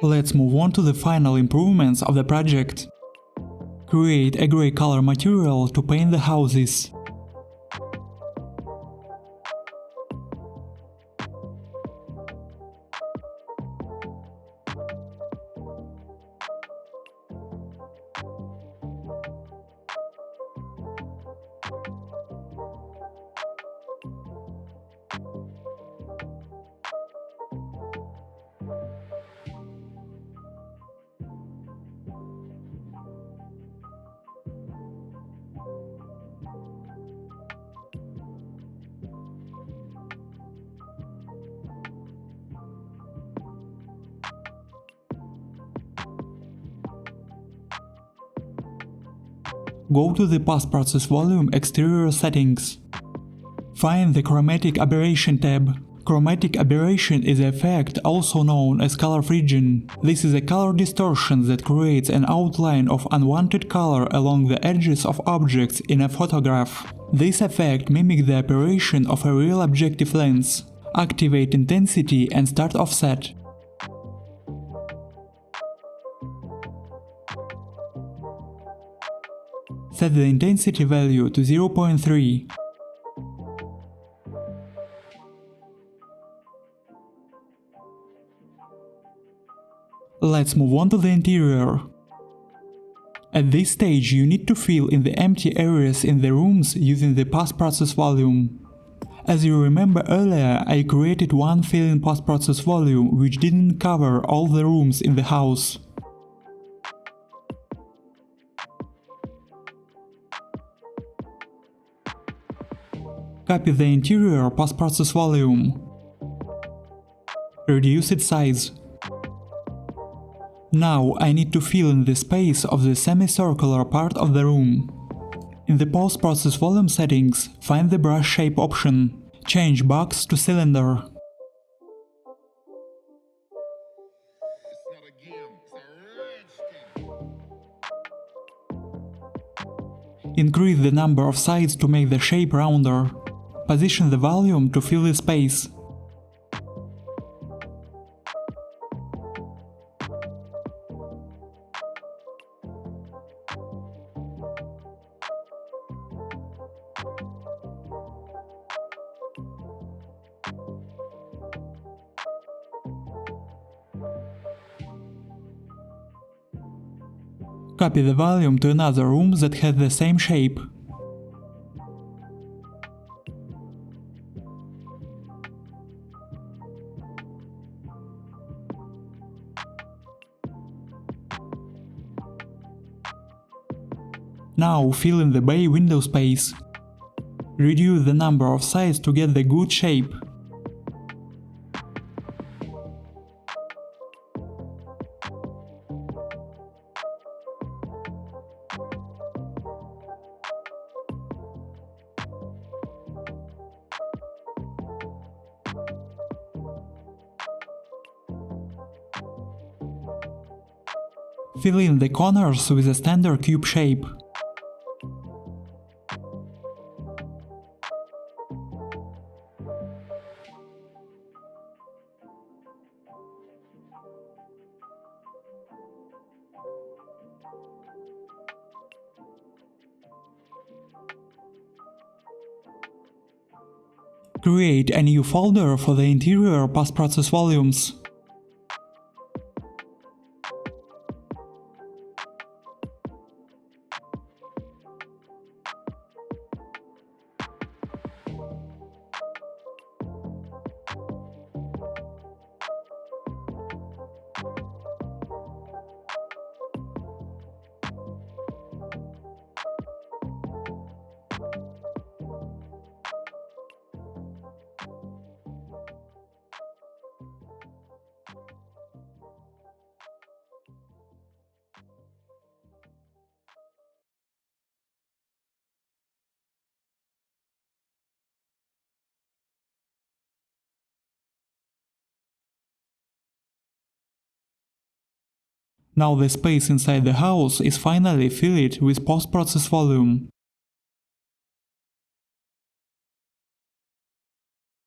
Let's move on to the final improvements of the project. Create a gray color material to paint the houses. Go to the post-process volume exterior settings. Find the chromatic aberration tab. Chromatic aberration is an effect also known as color fridging. This is a color distortion that creates an outline of unwanted color along the edges of objects in a photograph. This effect mimics the aberration of a real objective lens. Activate intensity and start offset. Set the intensity value to 0.3. Let's move on to the interior. At this stage you need to fill in the empty areas in the rooms using the post-process volume. As you remember earlier, I created one fill-in post-process volume which didn't cover all the rooms in the house. Copy the interior post-process volume. Reduce its size. Now I need to fill in the space of the semicircular part of the room. In the post-process volume settings, find the brush shape option. Change box to cylinder. Increase the number of sides to make the shape rounder. Position the volume to fill the space. Copy the volume to another room that has the same shape. Now fill in the bay window space. Reduce the number of sides to get the good shape. Fill in the corners with a standard cube shape. Create a new folder for the interior post-process volumes. Now the space inside the house is finally filled with post-process volume.